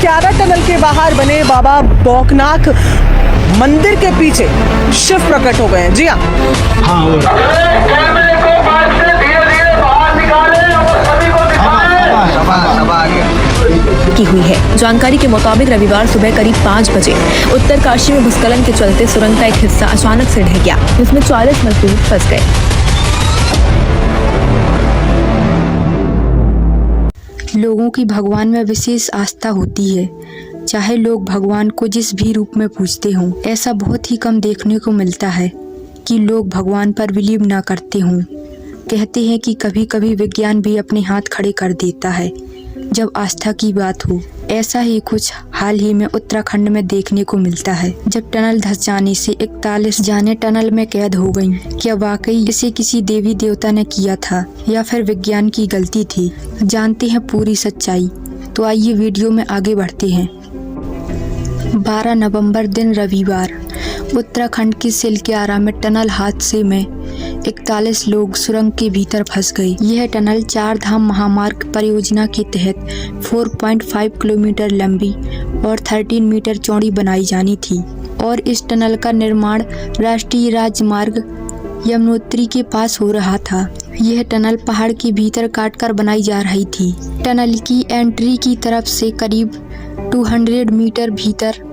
क्यारा tunnel के बाहर बने बाबा बौखनाक मंदिर के पीछे शिव प्रकट हो गए हैं। जी हाँ, कैमरे को बाइक से धीरे-धीरे बाहर निकालें और सभी को की हुई है। जानकारी के मुताबिक रविवार सुबह करीब 5 बजे उत्तरकाशी में भूस्खलन के चलते सुरंग का एक हिस्सा अचानक से ढह गया, जिसमें 40 मजदूर फंस गए। लोगों की भगवान में विशेष आस्था होती है, चाहे लोग भगवान को जिस भी रूप में पूजते हों। ऐसा बहुत ही कम देखने को मिलता है कि लोग भगवान पर बिलीव ना करते हों। कहते हैं कि कभी कभी विज्ञान भी अपने हाथ खड़े कर देता है जब आस्था की बात हो। ऐसा ही कुछ हाल ही में उत्तराखंड में देखने को मिलता है, जब टनल धंस जाने से 41 जाने टनल में कैद हो गईं। क्या वाकई इसे किसी देवी देवता ने किया था या फिर विज्ञान की गलती थी? जानते हैं पूरी सच्चाई, तो आइए वीडियो में आगे बढ़ते हैं। 12 नवंबर दिन रविवार उत्तराखंड के सिलक्यारा में टनल हादसे में 41 लोग सुरंग के भीतर फंस गए। यह टनल 4 धाम महामार्ग परियोजना के तहत 4.5 किलोमीटर लंबी और 13 मीटर चौड़ी बनाई जानी थी और इस टनल का निर्माण राष्ट्रीय राजमार्ग यमुनोत्री के पास हो रहा था। यह टनल पहाड़ के भीतर काटकर बनाई जा रही थी। टनल की एंट्री की तरफ से करीब 200 मीटर भीतर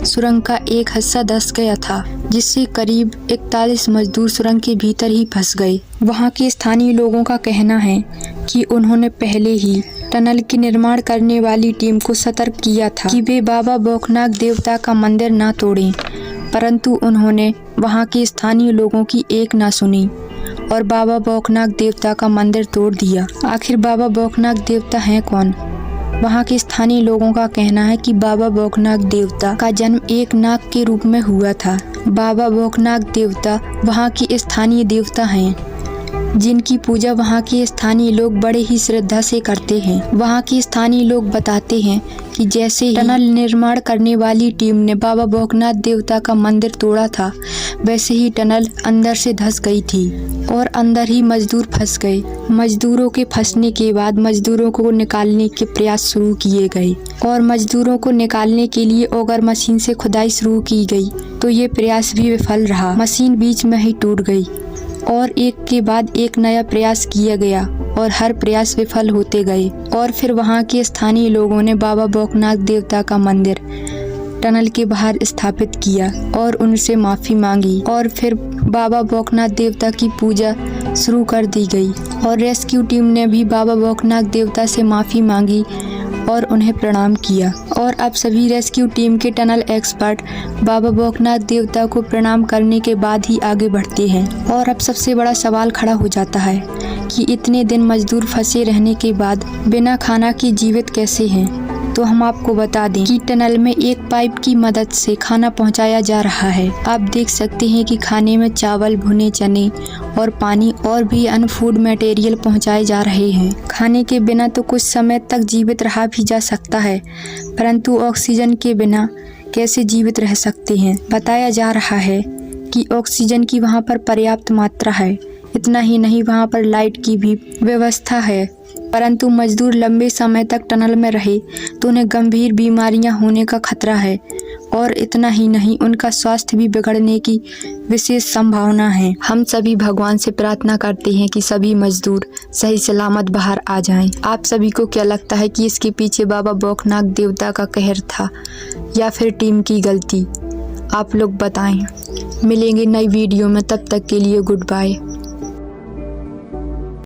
सुरंग का एक हिस्सा धंस गया था, जिससे करीब 41 मजदूर सुरंग के भीतर ही फंस गए। वहां के स्थानीय लोगों का कहना है कि उन्होंने पहले ही टनल के निर्माण करने वाली टीम को सतर्क किया था कि वे बाबा बौखनाक देवता का मंदिर न तोड़ें, परंतु उन्होंने वहां के स्थानीय लोगों की एक ना सुनी और बाबा बौखनाक देवता का मंदिर तोड़ दिया। आखिर बाबा बौखनाक देवता हैं कौन? वहाँ के स्थानीय लोगों का कहना है कि बाबा बौखनाक देवता का जन्म एक नाग के रूप में हुआ था। बाबा बौखनाक देवता वहाँ के स्थानीय देवता हैं, जिनकी पूजा वहाँ के स्थानीय लोग बड़े ही श्रद्धा से करते हैं। वहाँ के स्थानीय लोग बताते हैं कि जैसे ही टनल निर्माण करने वाली टीम ने बाबा बौखनाथ देवता का मंदिर तोड़ा था, वैसे ही टनल अंदर से धंस गई थी और अंदर ही मजदूर फंस गए। मजदूरों के फंसने के बाद मजदूरों को निकालने के प्रयास शुरू किए गए और मजदूरों को निकालने के लिए ऑगर मशीन से खुदाई शुरू की गई, तो ये प्रयास भी विफल रहा। मशीन बीच में ही टूट गई और एक के बाद एक नया प्रयास किया गया और हर प्रयास विफल होते गए। और फिर वहाँ के स्थानीय लोगों ने बाबा बौखनाथ देवता का मंदिर टनल के बाहर स्थापित किया और उनसे माफ़ी मांगी और फिर बाबा बौखनाथ देवता की पूजा शुरू कर दी गई और रेस्क्यू टीम ने भी बाबा बौखनाथ देवता से माफ़ी मांगी और उन्हें प्रणाम किया। और अब सभी रेस्क्यू टीम के टनल एक्सपर्ट बाबा बौखनाथ देवता को प्रणाम करने के बाद ही आगे बढ़ते हैं। और अब सबसे बड़ा सवाल खड़ा हो जाता है कि इतने दिन मजदूर फंसे रहने के बाद बिना खाना के जीवित कैसे हैं? तो हम आपको बता दें कि टनल में एक पाइप की मदद से खाना पहुंचाया जा रहा है। आप देख सकते हैं कि खाने में चावल, भुने चने और पानी और भी अन्य फूड मटेरियल पहुंचाए जा रहे हैं। खाने के बिना तो कुछ समय तक जीवित रहा भी जा सकता है, परंतु ऑक्सीजन के बिना कैसे जीवित रह सकते हैं? बताया जा रहा है कि ऑक्सीजन की वहाँ पर पर्याप्त मात्रा है। इतना ही नहीं, वहाँ पर लाइट की भी व्यवस्था है, परंतु मजदूर लंबे समय तक टनल में रहे तो उन्हें गंभीर बीमारियां होने का खतरा है और इतना ही नहीं, उनका स्वास्थ्य भी बिगड़ने की विशेष संभावना है। हम सभी भगवान से प्रार्थना करते हैं कि सभी मजदूर सही सलामत बाहर आ जाएं। आप सभी को क्या लगता है कि इसके पीछे बाबा बौखनाक देवता का कहर था या फिर टीम की गलती? आप लोग बताएं। मिलेंगे नई वीडियो में, तब तक के लिए गुड बाय।